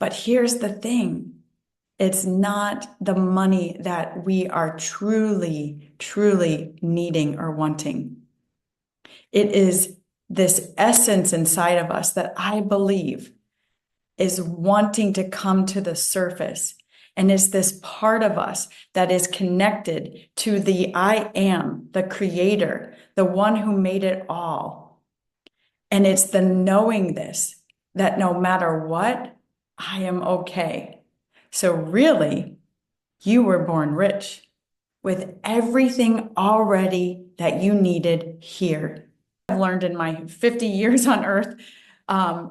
But here's the thing. It's not the money that we are truly, truly needing or wanting. It is this essence inside of us that I believe is wanting to come to the surface. And is this part of us that is connected to the I am, the creator, the one who made it all. And it's the knowing this, that no matter what, I am okay. So really, you were born rich with everything already that you needed here. I've learned in my 50 years on earth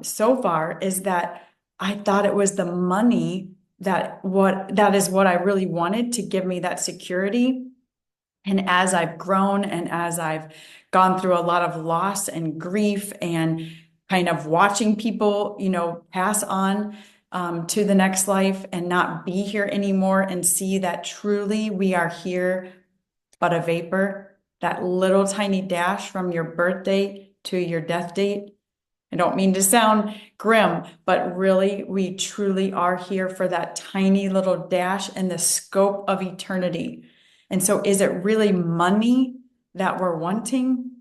so far is that I thought it was the money that is what I really wanted to give me that security. And as I've grown and as I've gone through a lot of loss and grief and kind of watching people, pass on to the next life and not be here anymore and see that truly we are here but a vapor, that little tiny dash from your birth date to your death date. I don't mean to sound grim, but really, we truly are here for that tiny little dash in the scope of eternity. And so, is it really money that we're wanting?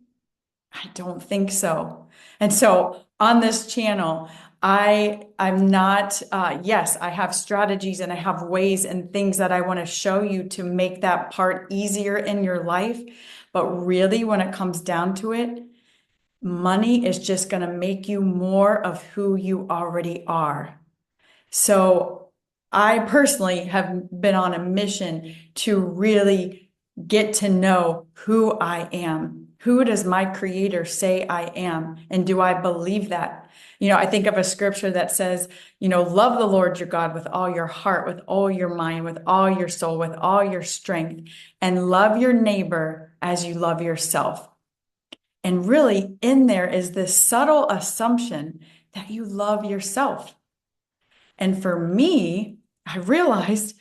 I don't think so. And so, on this channel, I'm not, yes, I have strategies and I have ways and things that I want to show you to make that part easier in your life. But really, when it comes down to it, money is just going to make you more of who you already are. So I personally have been on a mission to really get to know who I am. Who does my creator say I am? And do I believe that? I think of a scripture that says, love the Lord your God with all your heart, with all your mind, with all your soul, with all your strength, and love your neighbor as you love yourself. And really, in there is this subtle assumption that you love yourself. And for me, I realized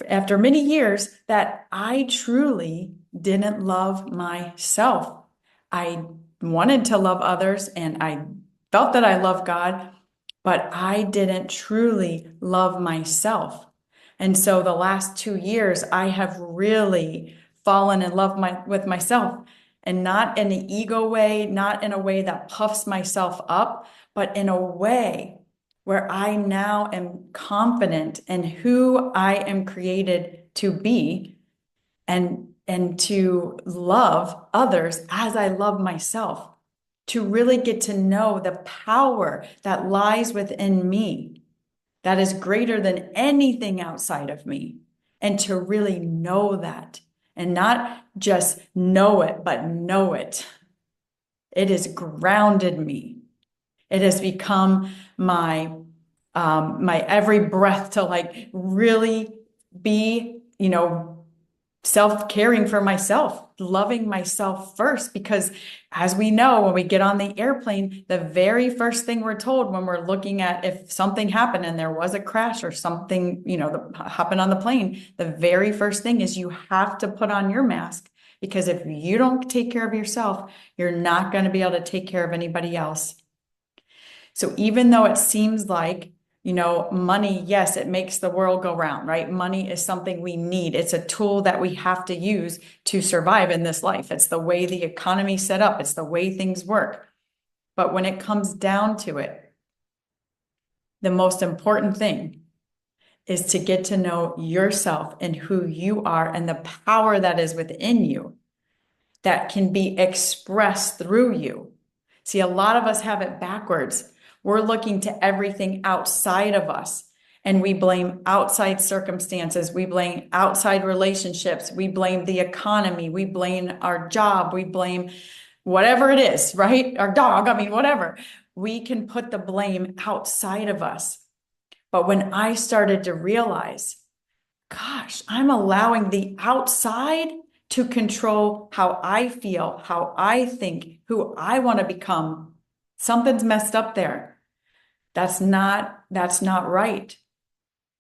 after many years that I truly didn't love myself. I wanted to love others and I felt that I loved God, but I didn't truly love myself. And so the last 2 years, I have really fallen in love with myself. And not in an ego way, not in a way that puffs myself up, but in a way where I now am confident in who I am created to be and to love others as I love myself, to really get to know the power that lies within me that is greater than anything outside of me, and to really know that. And not just know it, but know it. It has grounded me. It has become my every breath to really be, self-caring for myself, loving myself first. Because as we know, when we get on the airplane, the very first thing we're told when we're looking at if something happened and there was a crash or something, happened on the plane, the very first thing is you have to put on your mask, because if you don't take care of yourself, you're not going to be able to take care of anybody else. So even though it seems like money, yes, it makes the world go round, right? Money is something we need. It's a tool that we have to use to survive in this life. It's the way the economy's set up. It's the way things work. But when it comes down to it, the most important thing is to get to know yourself and who you are and the power that is within you that can be expressed through you. See, a lot of us have it backwards. We're looking to everything outside of us, and we blame outside circumstances. We blame outside relationships. We blame the economy. We blame our job. We blame whatever it is, right? Our dog, whatever. We can put the blame outside of us. But when I started to realize, gosh, I'm allowing the outside to control how I feel, how I think, who I want to become. Something's messed up there. That's not right.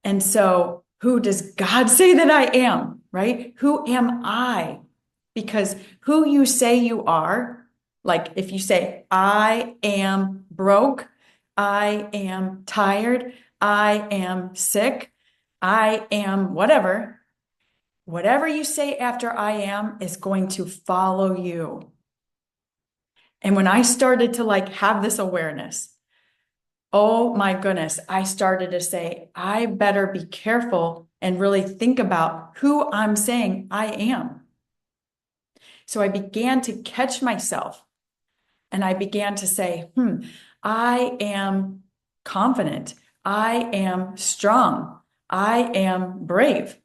And so who does God say that I am, right? Who am I? Because who you say you are, like if you say, I am broke, I am tired, I am sick, I am whatever. Whatever you say after I am is going to follow you. And when I started to like have this awareness, oh my goodness, I started to say, I better be careful and really think about who I'm saying I am. So I began to catch myself and I began to say, I am confident. I am strong. I am brave.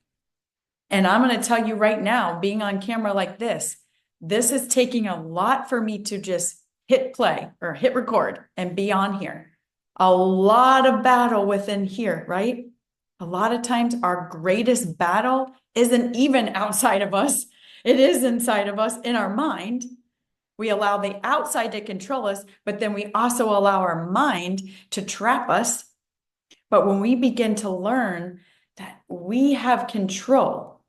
And I'm going to tell you right now, being on camera like this is taking a lot for me to just hit play or hit record and be on here. A lot of battle within here, right? A lot of times our greatest battle isn't even outside of us. It is inside of us in our mind. We allow the outside to control us, but then we also allow our mind to trap us. But when we begin to learn that we have control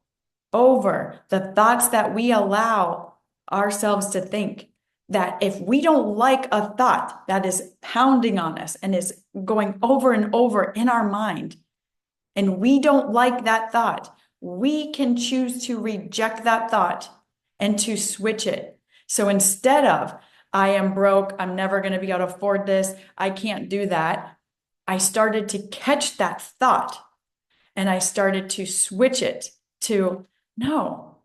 over the thoughts that we allow ourselves to think, that if we don't like a thought that is pounding on us and is going over and over in our mind, and we don't like that thought, we can choose to reject that thought and to switch it. So instead of, I am broke, I'm never going to be able to afford this, I can't do that, I started to catch that thought and I started to switch it to, no,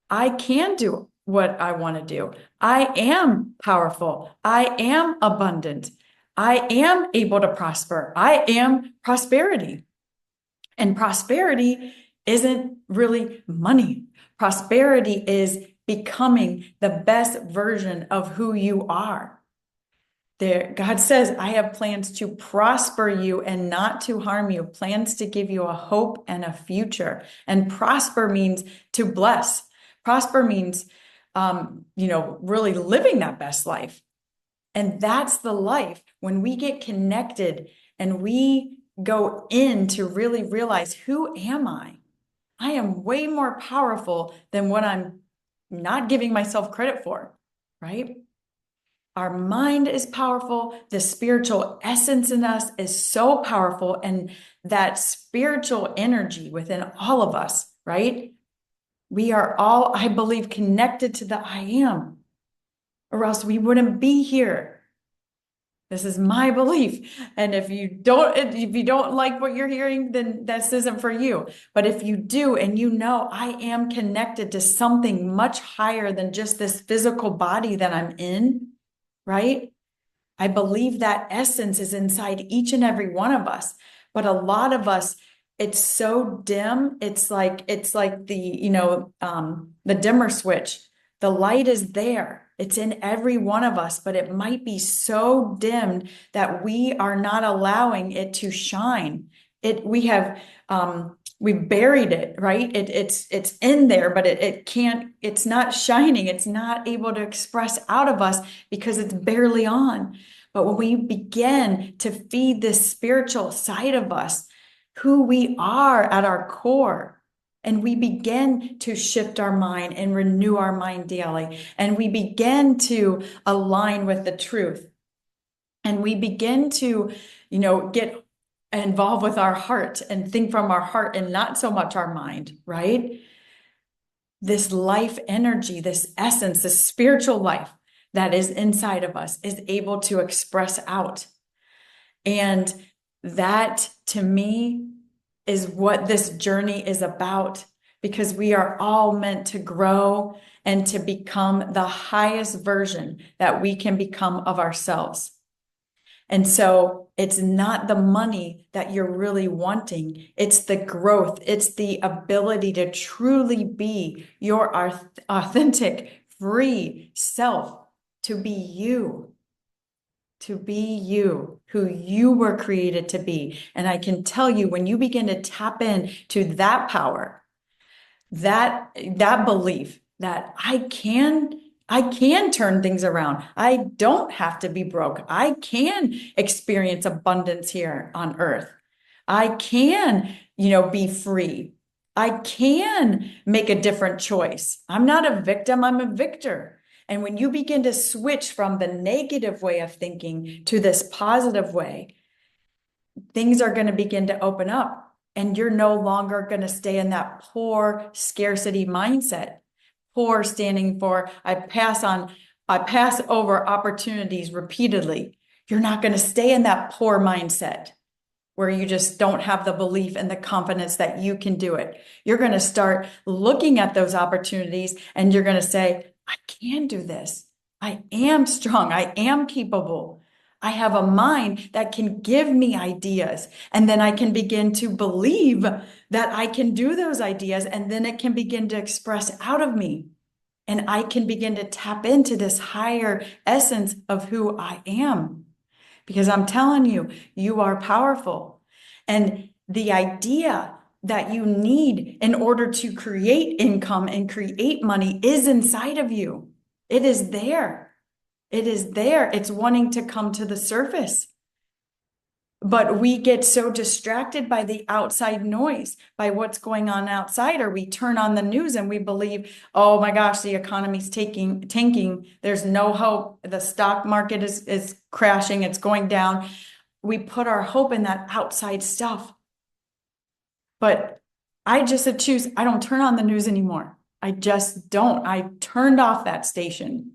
I can do what I want to do. I am powerful. I am abundant. I am able to prosper. I am prosperity. And prosperity isn't really money. Prosperity is becoming the best version of who you are. There, God says, I have plans to prosper you and not to harm you, plans to give you a hope and a future. And prosper means to bless. Prosper means, really living that best life. And that's the life when we get connected and we go in to really realize, who am I? I am way more powerful than what I'm not giving myself credit for, right? Our mind is powerful. The spiritual essence in us is so powerful. And that spiritual energy within all of us, right? We are all, I believe, connected to the I am, or else we wouldn't be here. This is my belief. And if you don't like what you're hearing, then this isn't for you. But if you do, and you know, I am connected to something much higher than just this physical body that I'm in, right? I believe that essence is inside each and every one of us. But a lot of us, it's so dim. It's like the dimmer switch. The light is there. It's in every one of us, but it might be so dimmed that we are not allowing it to shine. We've buried it, right? It's in there, but it can't, it's not shining. It's not able to express out of us because it's barely on. But when we begin to feed this spiritual side of us, who we are at our core, and we begin to shift our mind and renew our mind daily, and we begin to align with the truth, and we begin to, get involved with our heart and think from our heart and not so much our mind, right? This life energy, this essence, this spiritual life that is inside of us is able to express out. And that, to me, is what this journey is about, because we are all meant to grow and to become the highest version that we can become of ourselves. And so it's not the money that you're really wanting. It's the growth. It's the ability to truly be your authentic, free self, to be you. To be you, who you were created to be. And I can tell you, when you begin to tap in to that power, that belief that I can turn things around. I don't have to be broke. I can experience abundance here on earth. I can, be free. I can make a different choice. I'm not a victim, I'm a victor. And when you begin to switch from the negative way of thinking to this positive way, things are going to begin to open up, and you're no longer going to stay in that poor scarcity mindset. Poor standing for I pass over opportunities repeatedly. You're not going to stay in that poor mindset where you just don't have the belief and the confidence that you can do it. You're going to start looking at those opportunities and you're going to say, I can do this. I am strong. I am capable. I have a mind that can give me ideas. And then I can begin to believe that I can do those ideas. And then it can begin to express out of me. And I can begin to tap into this higher essence of who I am. Because I'm telling you, you are powerful. And the idea that you need in order to create income and create money is inside of you. It is there. It is there. It's wanting to come to the surface. But we get so distracted by the outside noise, by what's going on outside, or we turn on the news and we believe, oh my gosh, the economy's tanking. There's no hope. The stock market is crashing. It's going down. We put our hope in that outside stuff. But I just choose, I don't turn on the news anymore. I just don't. I turned off that station.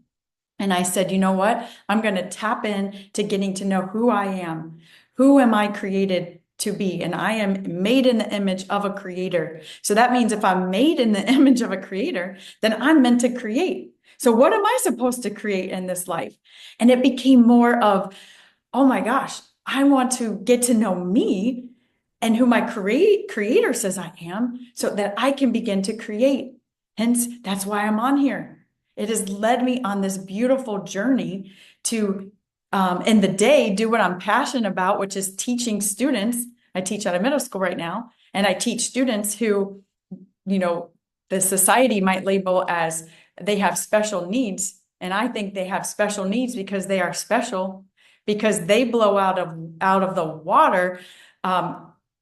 And I said, you know what? I'm going to tap in to getting to know who I am. Who am I created to be? And I am made in the image of a creator. So that means if I'm made in the image of a creator, then I'm meant to create. So what am I supposed to create in this life? And it became more of, oh my gosh, I want to get to know me and who my creator says I am so that I can begin to create. Hence, that's why I'm on here. It has led me on this beautiful journey to in the day, do what I'm passionate about, which is teaching students. I teach at a middle school right now, and I teach students who, the society might label as they have special needs. And I think they have special needs because they are special, because they blow out of the water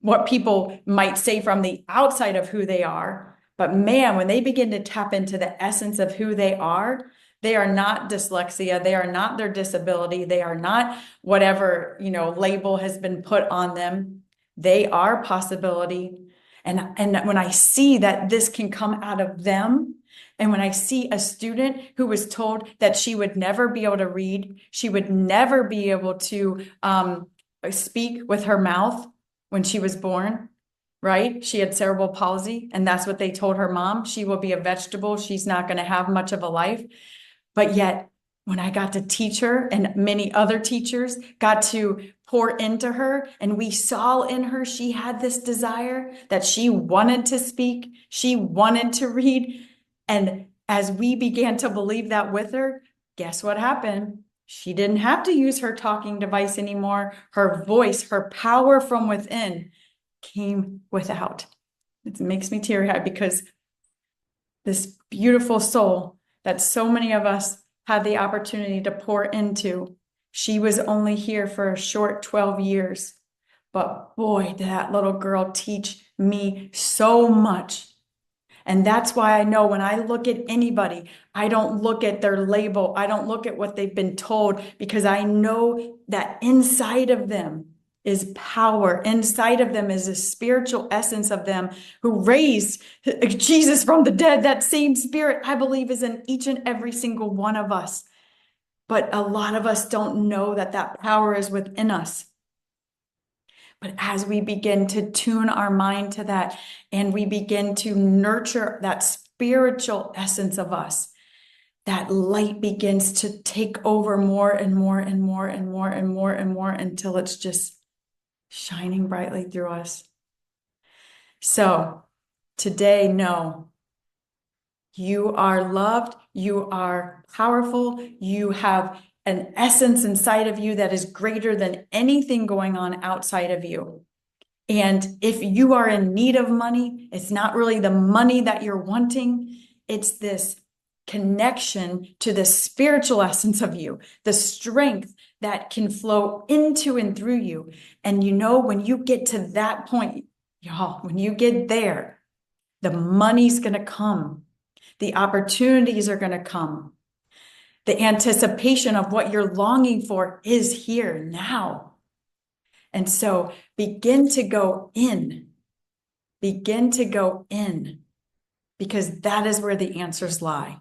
what people might say from the outside of who they are. But man, when they begin to tap into the essence of who they are not dyslexia. They are not their disability. They are not whatever, label has been put on them. They are possibility. And when I see that this can come out of them, and when I see a student who was told that she would never be able to read, she would never be able to speak with her mouth when she was born, right? She had cerebral palsy, and that's what they told her mom. She will be a vegetable. She's not going to have much of a life. But yet, when I got to teach her, and many other teachers got to pour into her, and we saw in her, she had this desire that she wanted to speak, she wanted to read. And as we began to believe that with her, guess what happened? She didn't have to use her talking device anymore. Her voice, her power from within came without. It makes me teary-eyed because this beautiful soul that so many of us had the opportunity to pour into, she was only here for a short 12 years. But boy, did that little girl teach me so much. And that's why I know when I look at anybody, I don't look at their label. I don't look at what they've been told, because I know that inside of them is power. Inside of them is a spiritual essence of them who raised Jesus from the dead. That same spirit, I believe, is in each and every single one of us. But a lot of us don't know that that power is within us. But as we begin to tune our mind to that, and we begin to nurture that spiritual essence of us, that light begins to take over more and more and more and more and more and more until it's just shining brightly through us. So today, know you are loved, you are powerful, you have an essence inside of you that is greater than anything going on outside of you. And if you are in need of money, it's not really the money that you're wanting, it's this connection to the spiritual essence of you, the strength that can flow into and through you. And when you get to that point, y'all, when you get there, the money's going to come. The opportunities are going to come. The anticipation of what you're longing for is here now. And so begin to go in. Begin to go in, because that is where the answers lie.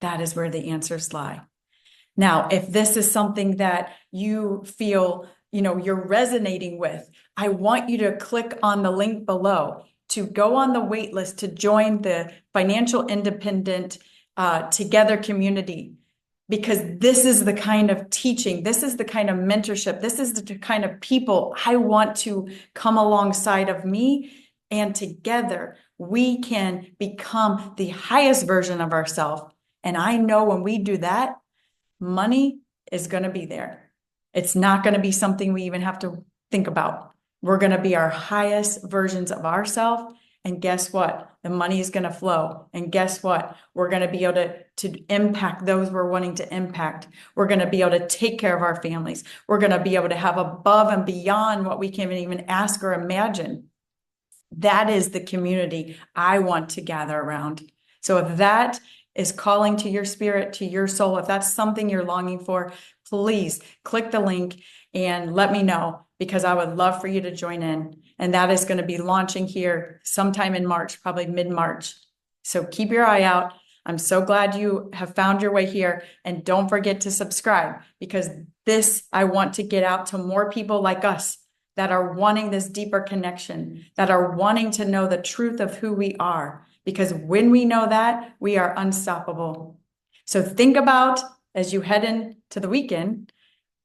That is where the answers lie. Now, if this is something that you feel, you're resonating with, I want you to click on the link below to go on the wait list to join the Financial Independent Together community. Because this is the kind of teaching, this is the kind of mentorship, this is the kind of people I want to come alongside of me. And together we can become the highest version of ourselves. And I know when we do that, money is going to be there. It's not going to be something we even have to think about. We're going to be our highest versions of ourselves. And guess what? The money is going to flow. And guess what? We're going to be able to impact those we're wanting to impact. We're going to be able to take care of our families. We're going to be able to have above and beyond what we can even ask or imagine. That is the community I want to gather around. So if that is calling to your spirit, to your soul, if that's something you're longing for, please click the link and let me know, because I would love for you to join in. And that is going to be launching here sometime in March, probably mid-March. So keep your eye out. I'm so glad you have found your way here. And don't forget to subscribe, because this, I want to get out to more people like us that are wanting this deeper connection, that are wanting to know the truth of who we are. Because when we know that, we are unstoppable. So think about, as you head into the weekend,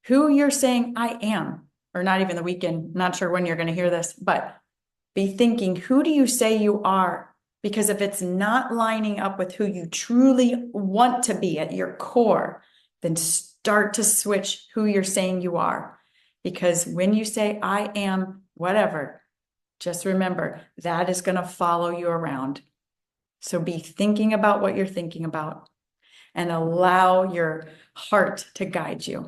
who you're saying I am, or not even the weekend, not sure when you're going to hear this, but be thinking, who do you say you are? Because if it's not lining up with who you truly want to be at your core, then start to switch who you're saying you are. Because when you say I am whatever, just remember that is going to follow you around. So be thinking about what you're thinking about and allow your heart to guide you.